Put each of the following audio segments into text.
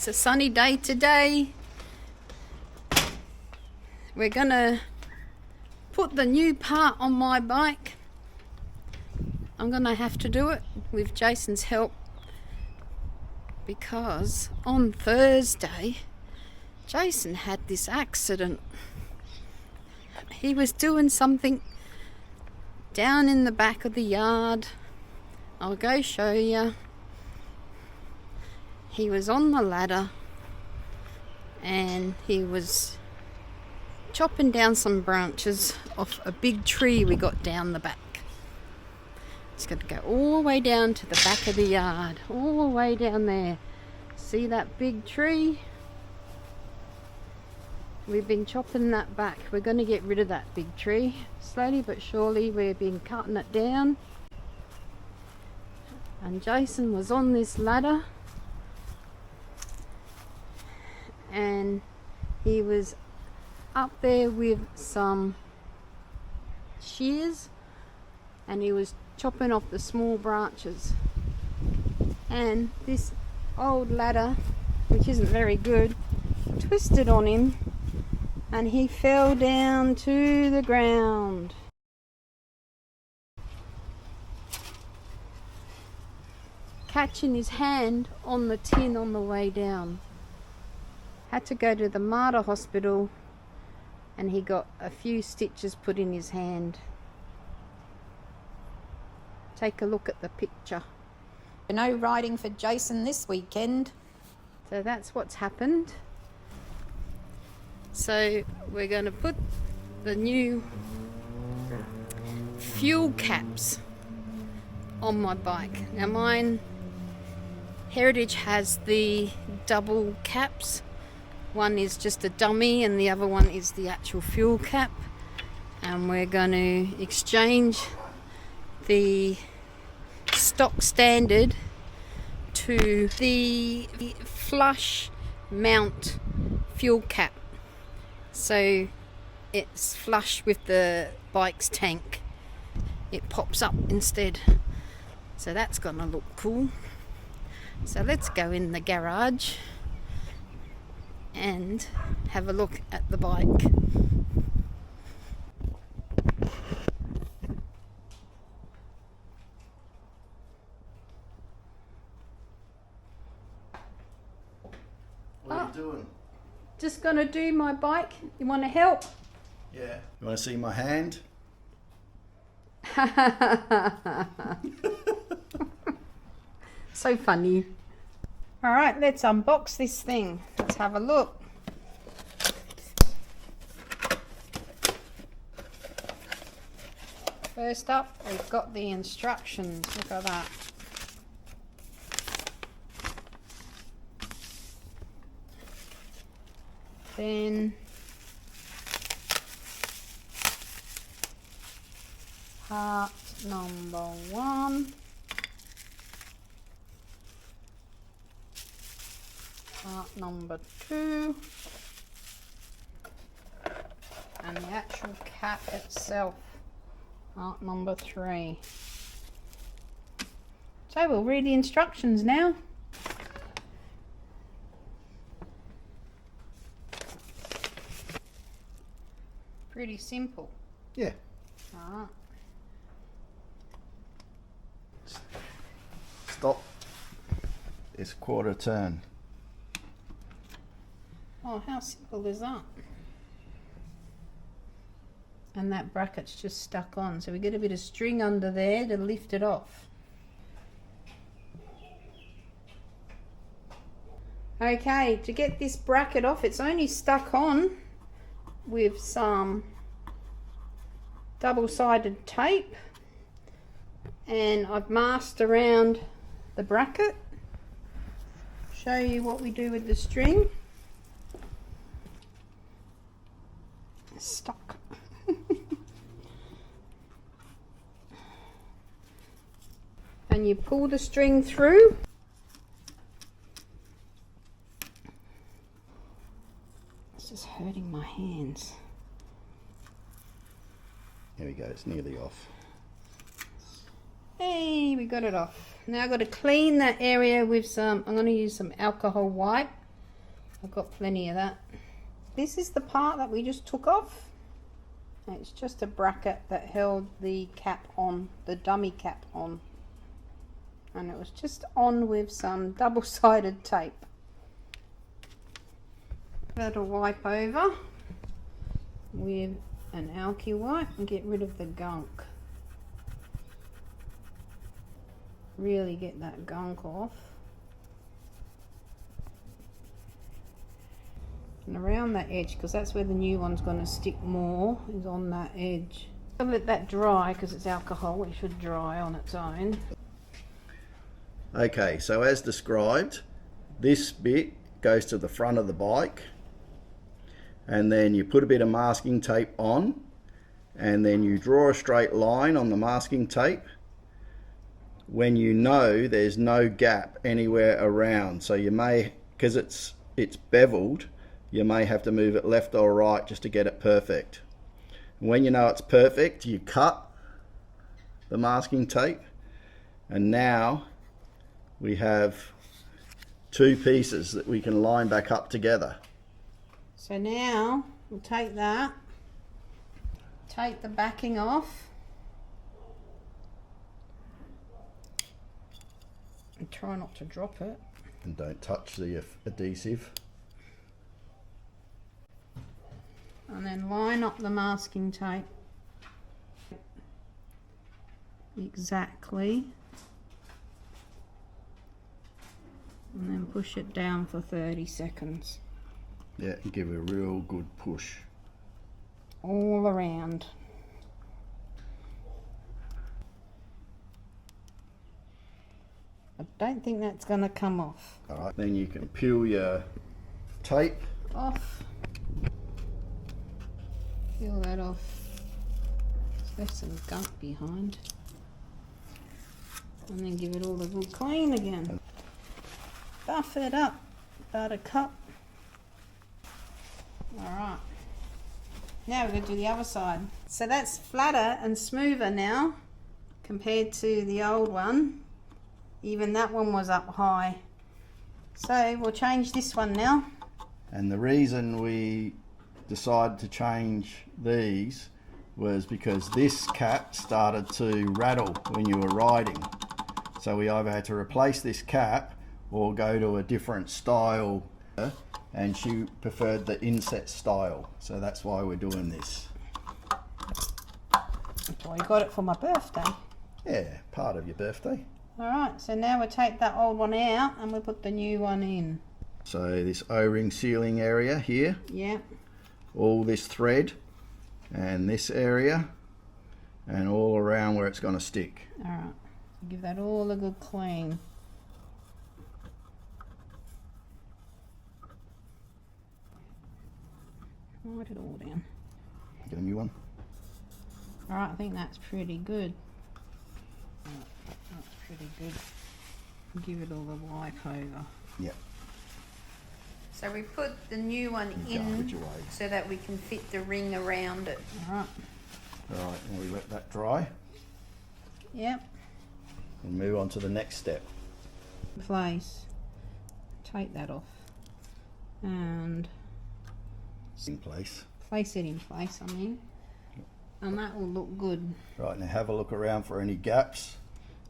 It's a sunny day today. We're gonna put the new part on my bike. I'm gonna have to do it with Jason's help because on Thursday Jason had this accident. He was doing something down in the back of the yard. I'll go show you. He was on the ladder and he was chopping down some branches off a big tree we got down the back. It's got to go all the way down to the back of the yard, all the way down there. See that big tree? We've been chopping that back. We're going to get rid of that big tree. Slowly but surely we've been cutting it down. And Jason was on this ladder and he was up there with some shears and he was chopping off the small branches, and this old ladder, which isn't very good, twisted on him and he fell down to the ground. Catching his hand on the tin on the way down. Had to go to the Martyr hospital and he got a few stitches put in his hand. Take a look at the picture. No riding for Jason this weekend. So that's what's happened. So we're going to put the new fuel caps on my bike. Now mine, Heritage has the double caps. One is just a dummy and the other one is the actual fuel cap. And we're going to exchange the stock standard to the flush mount fuel cap. So it's flush with the bike's tank. It pops up instead. So that's going to look cool. So let's go in the garage and have a look at the bike. What are you doing? Just gonna do my bike. You want to help? Yeah. You want to see my hand? So funny. Alright, let's unbox this thing. Let's have a look. First up, we've got the instructions. Look at that. Then part number 1, part number 2, and the actual cap itself, part number 3. So we'll read the instructions now. Pretty simple. Yeah. Alright. Stop. It's quarter turn. Oh, how simple is that? And that bracket's just stuck on, so we get a bit of string under there to lift it off. Okay, to get this bracket off, it's only stuck on with some double-sided tape, and I've masked around the bracket. Show you what we do with the string. It's stuck. And you pull the string through. It's just hurting my hands. Here we go, it's nearly off. Hey, we got it off. Now I've got to clean that area with some, I'm going to use some alcohol wipe I've got plenty of that. This is the part that we just took off. It's just a bracket that held the cap on, the dummy cap on. And it was just on with some double-sided tape. That'll wipe over with an alky wipe and get rid of the gunk. Really get that gunk off. And around that edge, because that's where the new one's going to stick more, is on that edge. I'll let that dry because it's alcohol. It should dry on its own. Okay, so as described, this bit goes to the front of the bike, and then you put a bit of masking tape on, and then you draw a straight line on the masking tape when you know there's no gap anywhere around. So you may, because it's beveled, you may have to move it left or right just to get it perfect. When you know it's perfect, you cut the masking tape, and now we have two pieces that we can line back up together. So now we'll take that, take the backing off, and try not to drop it. And don't touch the adhesive. And then line up the masking tape exactly. And then push it down for 30 seconds. Yeah, and give it a real good push. All around. I don't think that's going to come off. Alright, then you can peel your tape. Off. Peel that off. There's some gunk behind. And then give it all a good clean again. Buff it up, buttercup. Alright. Now we're going to do the other side. So that's flatter and smoother now compared to the old one. Even that one was up high. So we'll change this one now. And the reason we decided to change these was because this cap started to rattle when you were riding. So we either had to replace this cap or go to a different style, and she preferred the inset style, so that's why we're doing this. So I got it for my birthday. Yeah, part of your birthday. Alright, so now we'll take that old one out and we'll put the new one in. So this O-ring sealing area here, Yeah. all this thread and this area and all around where it's going to stick. Alright, give that all a good clean. Write it all down. Get a new one. Alright, I think that's pretty good. That's pretty good. Give it all a wipe over. Yep. So we put the new one in so that we can fit the ring around it. Alright. Alright, now we let that dry. Yep. And move on to the next step. Place. Take that off. And In place. place it in place, I mean. And that will look good. Right, now have a look around for any gaps.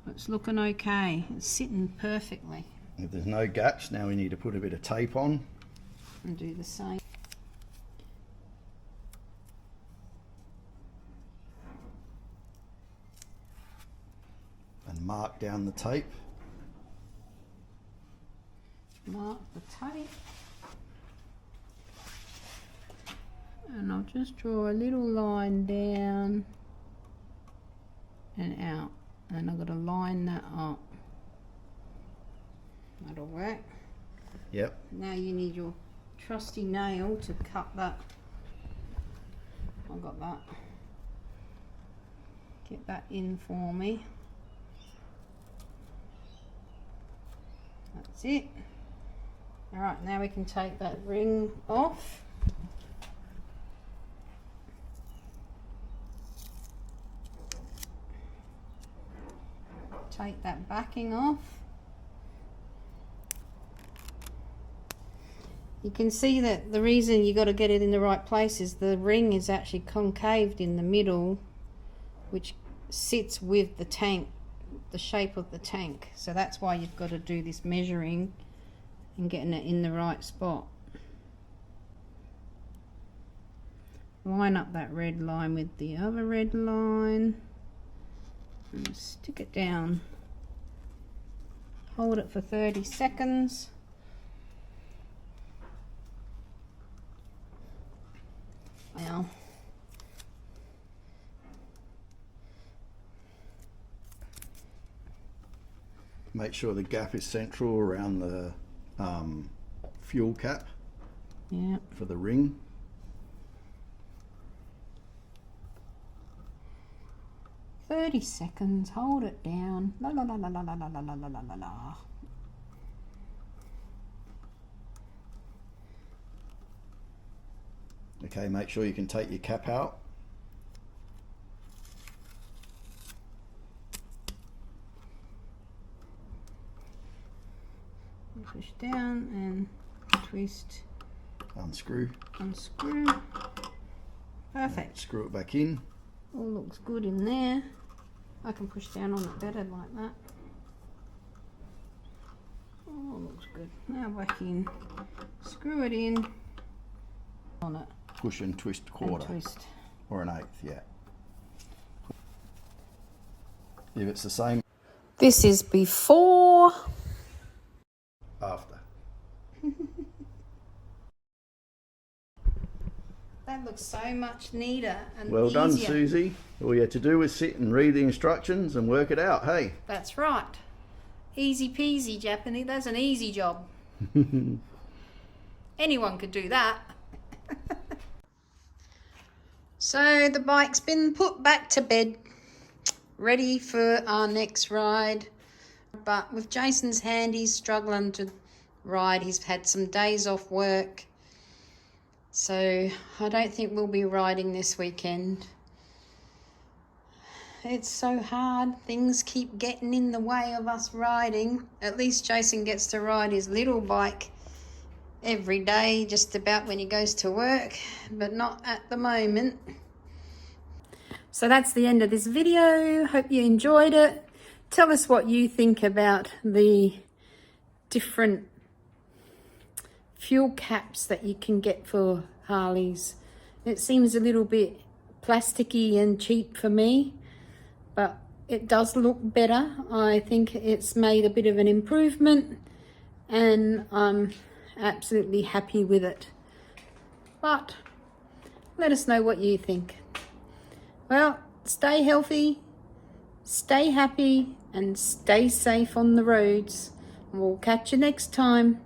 It's looking okay. It's sitting perfectly. If there's no gaps, now we need to put a bit of tape on. And do the same. And mark down the tape. Mark the tape. And I'll just draw a little line down and out. And I've got to line that up. That'll work. Yep. Now you need your trusty nail to cut that. I've got that. Get that in for me. That's it. Alright, now we can take that ring off. Take that backing off. You can see that the reason you got to get it in the right place is the ring is actually concaved in the middle, which sits with the tank, the shape of the tank. So that's why you've got to do this measuring and getting it in the right spot. Line up that red line with the other red line and stick it down. Hold it for 30 seconds. Now, make sure the gap is central around the fuel cap for the ring. "30 seconds, hold it down. La la la la la la la la la la la la." Okay, make sure you can take your cap out. Push down and twist. Unscrew. Unscrew. Perfect. Screw it back in. All looks good in there. I can push down on it better like that. All looks good. Now back in. Screw it in on it. Push and twist quarter. And twist. Or an eighth, yeah. If it's the same. This is before. After. That looks so much neater and Well done, easier. Susie. All you had to do was sit and read the instructions and work it out, hey? That's right. Easy peasy, Japanese. That's an easy job. Anyone could do that. So the bike's been put back to bed, ready for our next ride. But with Jason's hand, he's struggling to ride. He's had some days off work. So I don't think we'll be riding this weekend. It's so hard. Things keep getting in the way of us riding. At least Jason gets to ride his little bike every day, just about when he goes to work, but not at the moment. So that's the end of this video. Hope you enjoyed it. Tell us what you think about the different fuel caps that you can get for Harleys. It seems a little bit plasticky and cheap for me, but it does look better. I think it's made a bit of an improvement and I'm absolutely happy with it. But let us know what you think. Well, stay healthy, stay happy, and stay safe on the roads. We'll catch you next time.